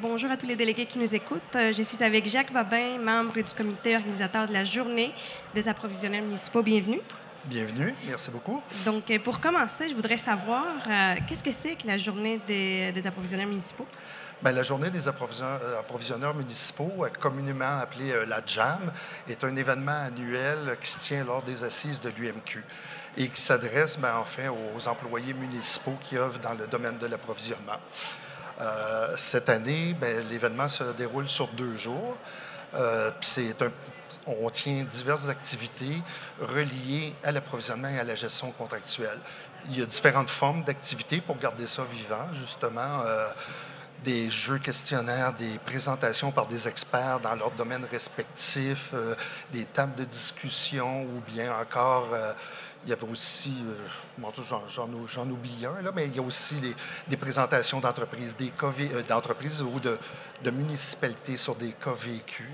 Bonjour à tous les délégués qui nous écoutent. Je suis avec Jacques Babin, membre du comité organisateur de la Journée des approvisionneurs municipaux. Bienvenue. Bienvenue, merci beaucoup. Donc, pour commencer, je voudrais savoir qu'est-ce que c'est que la Journée des approvisionneurs municipaux? Bien, la Journée des approvisionneurs municipaux, communément appelée la JAM, est un événement annuel qui se tient lors des assises de l'UMQ et qui s'adresse enfin aux employés municipaux qui œuvrent dans le domaine de l'approvisionnement. Cette année, l'événement se déroule sur 2 jours. On tient diverses activités reliées à l'approvisionnement et à la gestion contractuelle. Il y a différentes formes d'activités pour garder ça vivant, justement. Des jeux questionnaires, des présentations par des experts dans leur domaine respectif, des tables de discussion ou bien encore, il y avait aussi, j'en oublie un, là, mais il y a aussi des présentations d'entreprises, d'entreprises ou de municipalités sur des cas vécus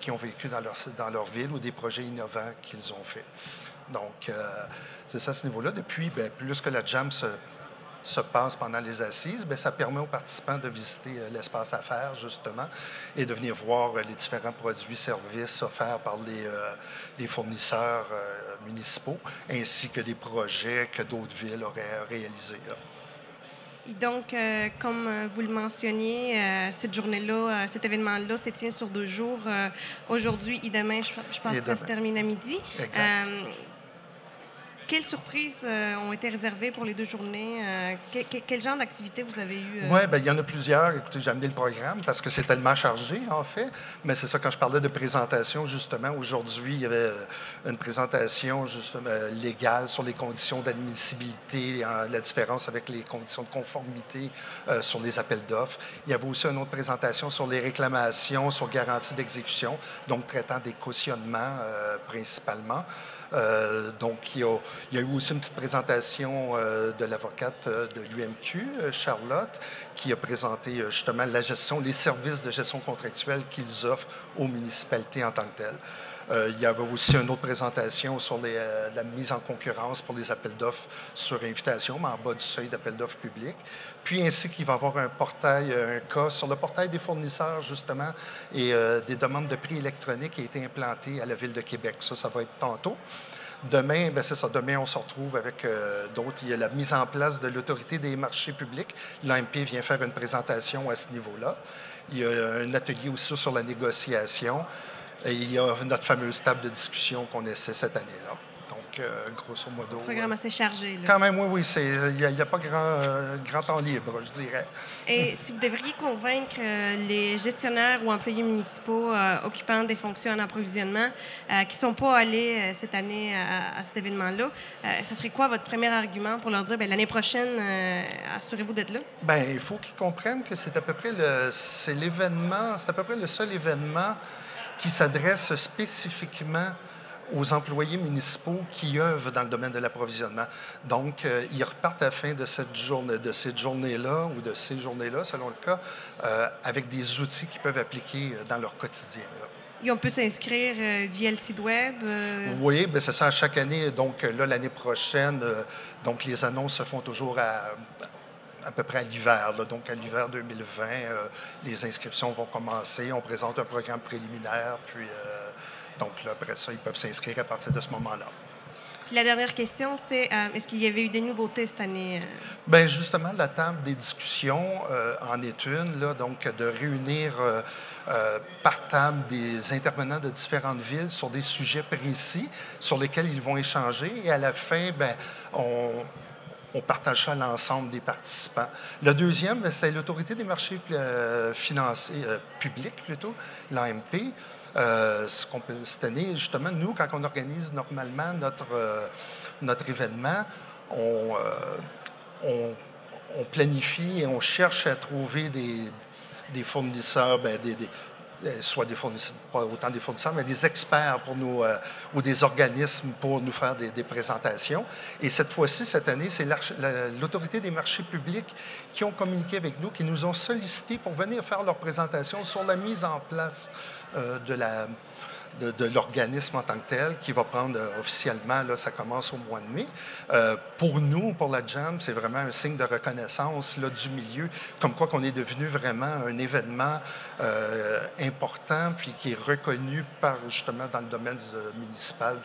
qui ont vécu dans leur ville ou des projets innovants qu'ils ont faits. Donc, c'est ça à ce niveau-là. Depuis, plus que la JAM se passe pendant les assises, ça permet aux participants de visiter l'espace affaires, justement, et de venir voir les différents produits, services offerts par les fournisseurs municipaux, ainsi que les projets que d'autres villes auraient réalisés. Là. Et donc, comme vous le mentionniez, cette journée-là, cet événement-là se tient sur 2 jours, aujourd'hui et demain. Je pense que ça se termine à midi. Exact. Quelles surprises ont été réservées pour les 2 journées? Quel genre d'activité vous avez eu? Oui, il y en a plusieurs. Écoutez, j'ai amené le programme parce que c'est tellement chargé, en fait. Mais c'est ça, quand je parlais de présentation, justement, aujourd'hui, il y avait une présentation justement légale sur les conditions d'admissibilité, la différence avec les conditions de conformité sur les appels d'offres. Il y avait aussi une autre présentation sur les réclamations, sur garantie d'exécution, donc traitant des cautionnements principalement. Donc, il y a eu aussi une petite présentation de l'avocate de l'UMQ, Charlotte, qui a présenté justement la gestion, les services de gestion contractuelle qu'ils offrent aux municipalités en tant que telles. Il y avait aussi une autre présentation sur la mise en concurrence pour les appels d'offres sur invitation, mais en bas du seuil d'appel d'offres public. Puis ainsi qu'il va y avoir un cas sur le portail des fournisseurs, justement, et des demandes de prix électroniques qui a été implanté à la Ville de Québec. Ça va être tantôt. Demain, c'est ça. Demain, on se retrouve avec d'autres. Il y a la mise en place de l'autorité des marchés publics. L'AMP vient faire une présentation à ce niveau-là. Il y a un atelier aussi sur la négociation. Et il y a notre fameuse table de discussion qu'on essaie cette année-là. Donc, grosso modo... Un programme assez chargé. Là. Quand même, oui. Il n'y a pas grand temps libre, je dirais. Et si vous devriez convaincre les gestionnaires ou employés municipaux occupant des fonctions en approvisionnement qui ne sont pas allés cette année à cet événement-là, ça serait quoi votre premier argument pour leur dire l'année prochaine, assurez-vous d'être là? Il faut qu'ils comprennent que c'est à peu près le seul événement qui s'adresse spécifiquement aux employés municipaux qui œuvrent dans le domaine de l'approvisionnement. Donc, ils repartent à la fin de cette journée-là ou de ces journées-là, selon le cas, avec des outils qu'ils peuvent appliquer dans leur quotidien. Là. Et on peut s'inscrire via le site Web? Oui, c'est ça, à chaque année. Donc, là, l'année prochaine, donc les annonces se font toujours à peu près à l'hiver. Donc, à l'hiver 2020, les inscriptions vont commencer. On présente un programme préliminaire, puis donc là, après ça, ils peuvent s'inscrire à partir de ce moment-là. Puis la dernière question, c'est est-ce qu'il y avait eu des nouveautés cette année? Bien, justement, la table des discussions en est une, là, donc de réunir par table des intervenants de différentes villes sur des sujets précis sur lesquels ils vont échanger. Et à la fin, on partage ça à l'ensemble des participants. Le deuxième, c'est l'Autorité des marchés financiers publics, plutôt, l'AMP. Cette année, justement, nous, quand on organise normalement notre événement, on planifie et on cherche à trouver des fournisseurs, soit des fournisseurs, pas autant des fournisseurs, mais des experts pour nous, ou des organismes pour nous faire des présentations. Et cette fois-ci, cette année, c'est l'Autorité des marchés publics qui ont communiqué avec nous, qui nous ont sollicité pour venir faire leur présentation sur la mise en place de l'organisme en tant que tel, qui va prendre officiellement, là, ça commence au mois de mai. Pour nous, pour la Jam, c'est vraiment un signe de reconnaissance là, du milieu, comme quoi qu'on est devenu vraiment un événement important, puis qui est reconnu justement dans le domaine municipal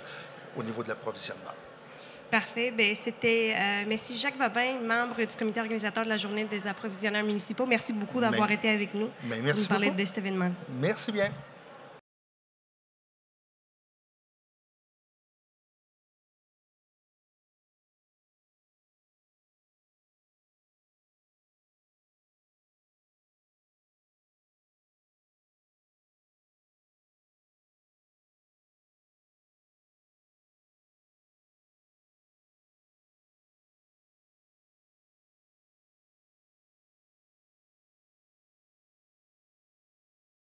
au niveau de l'approvisionnement. Parfait. Bien, c'était Merci Jacques Babin, membre du comité organisateur de la Journée des approvisionneurs municipaux. Merci beaucoup d'avoir été avec nous pour nous parler de cet événement. Merci bien.